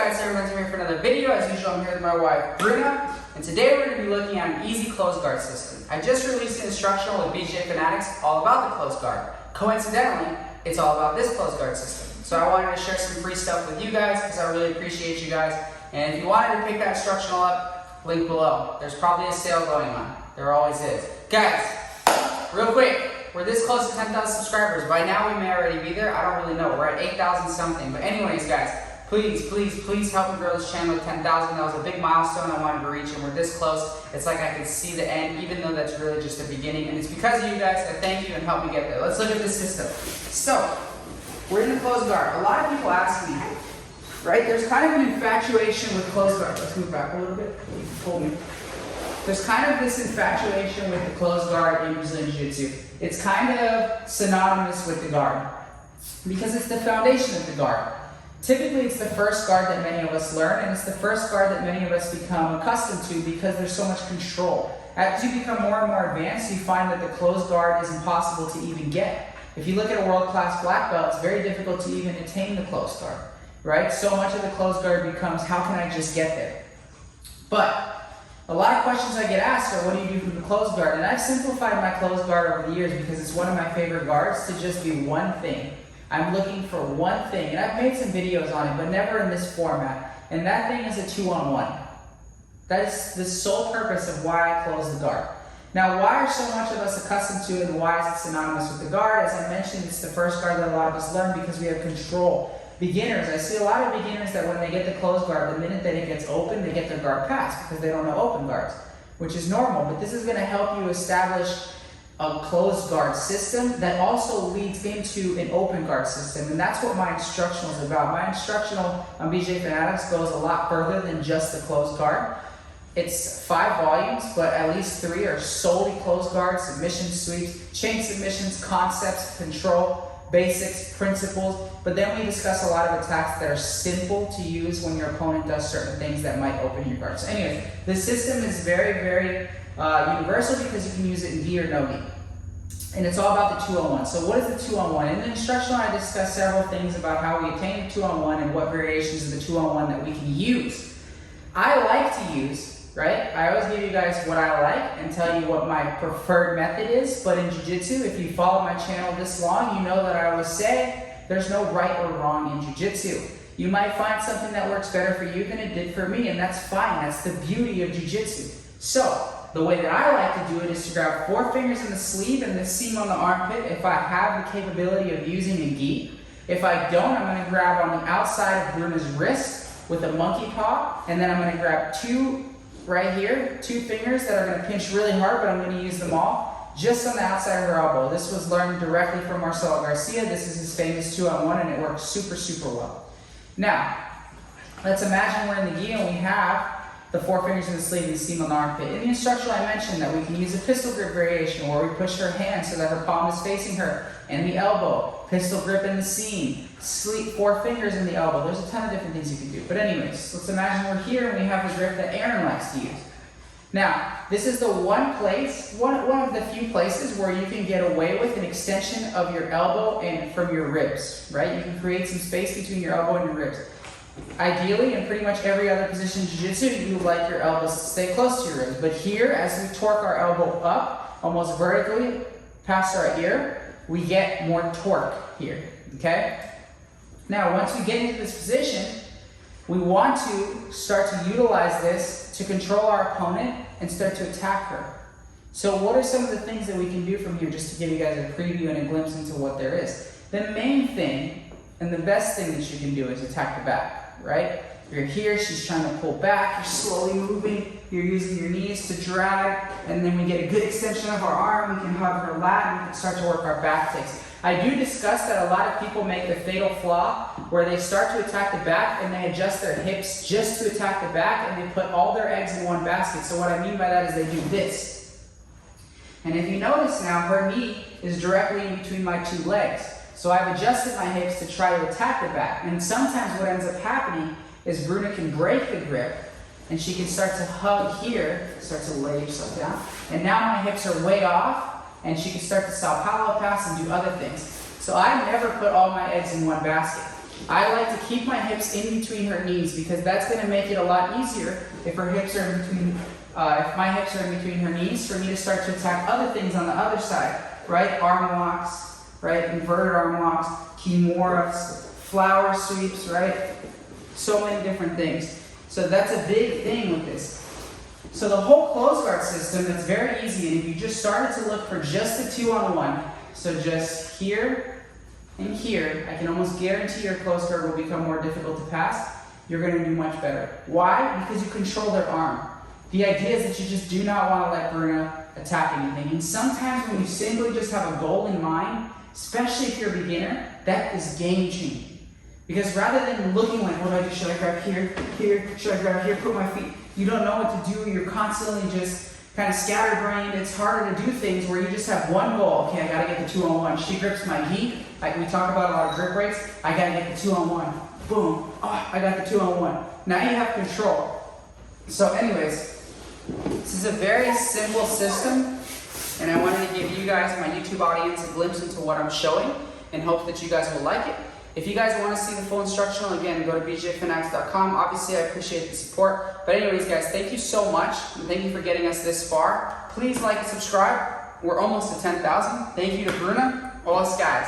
guys, everyone's here for another video. As usual, I'm here with my wife, Bruna, and today we're going to be looking at an easy close guard system. I just released an instructional with BJ Fanatics all about the close guard. Coincidentally, it's all about this close guard system. So I wanted to share some free stuff with you guys because I really appreciate you guys. And if you wanted to pick that instructional up, link below. There's probably a sale going on. There always is. Guys, real quick. We're this close to 10,000 subscribers. By now we may already be there. I don't really know. We're at 8,000 something. But anyways, guys, please help me grow this channel to 10,000. That was a big milestone I wanted to reach, and we're this close. It's like I can see the end, even though that's really just the beginning. And it's because of you guys. I thank you and help me get there. Let's look at this system. So, we're in the close guard. A lot of people ask me, right? There's kind of an infatuation with close guard. Let's move back a little bit. Hold me. There's kind of this infatuation with the close guard in Brazilian Jiu-Jitsu. It's kind of synonymous with the guard because it's the foundation of the guard. Typically, it's the first guard that many of us learn, and it's the first guard that many of us become accustomed to because there's so much control. As you become more and more advanced, you find that the close guard is impossible to even get. If you look at a world-class black belt, it's very difficult to even attain the close guard, right? So much of the close guard becomes, how can I just get there? But a lot of questions I get asked are, what do you do from the close guard? And I've simplified my close guard over the years because it's one of my favorite guards to just be one thing. I'm looking for one thing, and I've made some videos on it, but never in this format. And that thing is a 2-on-1. That is the sole purpose of why I close the guard. Now, why are so much of us accustomed to it, and why is it synonymous with the guard? As I mentioned, it's the first guard that a lot of us learn because we have control. Beginners, I see a lot of beginners that when they get the close guard, the minute that it gets open, they get their guard passed because they don't know open guards, which is normal. But this is going to help you establish a closed guard system that also leads into an open guard system. And that's what my instructional is about. My instructional on BJ Fanatics goes a lot further than just the closed guard. It's 5 volumes, but at least 3 are solely closed guards, submission sweeps, chain submissions, concepts, control, basics, principles, but then we discuss a lot of attacks that are simple to use when your opponent does certain things that might open your guard. So anyway, the system is very universal because you can use it in gi or no gi. And it's all about the 2-on-1. So what is the 2-on-1? In the instructional, I discuss several things about how we attain the 2-on-1 and what variations of the 2-on-1 that we can use. I like to use, right? I always give you guys what I like and tell you what my preferred method is. But in Jiu-Jitsu, if you follow my channel this long, you know that I always say there's no right or wrong in Jiu-Jitsu. You might find something that works better for you than it did for me, and that's fine. That's the beauty of Jiu-Jitsu. So, the way that I like to do it is to grab 4 fingers in the sleeve and the seam on the armpit if I have the capability of using a gi. If I don't, I'm going to grab on the outside of Bruna's wrist with a monkey paw, and then I'm going to grab 2 right here, 2 fingers that are going to pinch really hard, but I'm going to use them all just on the outside of her elbow. This was learned directly from Marcelo Garcia. This is his famous 2-on-1, and it works super well. Now, let's imagine we're in the gi and we have the 4 fingers in the sleeve and the seam on the armpit. In the instructional, I mentioned that we can use a pistol grip variation where we push her hand so that her palm is facing her, and the elbow, pistol grip in the seam, 4 fingers in the elbow. There's a ton of different things you can do. But anyways, let's imagine we're here and we have the grip that Aaron likes to use. Now, this is the one place, one of the few places where you can get away with an extension of your elbow and from your ribs, right? You can create some space between your elbow and your ribs. Ideally, in pretty much every other position in Jiu-Jitsu, you would like your elbows to stay close to your ribs. But here, as we torque our elbow up, almost vertically past our ear, we get more torque here, okay? Now, once we get into this position, we want to start to utilize this to control our opponent and start to attack her. So what are some of the things that we can do from here, just to give you guys a preview and a glimpse into what there is? The main thing and the best thing that you can do is attack the back. Right? You're here, she's trying to pull back, you're slowly moving, you're using your knees to drag, and then we get a good extension of our arm, we can hug her lat, and we can start to work our back kicks. I do discuss that a lot of people make the fatal flaw where they start to attack the back and they adjust their hips just to attack the back and they put all their eggs in one basket. So what I mean by that is they do this. And if you notice now, her knee is directly in between my 2 legs. So I've adjusted my hips to try to attack the back. And sometimes what ends up happening is Bruna can break the grip and she can start to hug here, start to lay yourself down. And now my hips are way off and she can start to Sao Paulo pass and do other things. So I never put all my eggs in one basket. I like to keep my hips in between her knees because that's going to make it a lot easier if her hips are in between, if my hips are in between her knees, for me to start to attack other things on the other side, right? Arm locks, right? Inverted arm locks, kimuras, flower sweeps, right? So many different things. So that's a big thing with this. So the whole close guard system, it's very easy, and if you just started to look for just the 2-on-1, so just here and here, I can almost guarantee your close guard will become more difficult to pass. You're going to do much better. Why? Because you control their arm. The idea is that you just do not want to let Bruna attack anything. And sometimes when you simply just have a goal in mind, especially if you're a beginner, that is game changing. Because rather than looking like, what do I do? Should I grab here, here? Should I grab here? Put my feet. You don't know what to do. You're constantly just kind of scatterbrained. It's harder to do things where you just have one goal. Okay, I got to get the 2-on-1. She grips my gi. Like we talk about a lot of grip breaks. I got to get the 2-on-1. Boom. Oh, I got the 2-on-1. Now you have control. So anyways, this is a very simple system. And I wanted to give you guys, my YouTube audience, a glimpse into what I'm showing and hope that you guys will like it. If you guys want to see the full instructional, again, go to bjfanatics.com. Obviously, I appreciate the support. But anyways, guys, thank you so much. And thank you for getting us this far. Please like and subscribe. We're almost to 10,000. Thank you to Bruna. All us guys.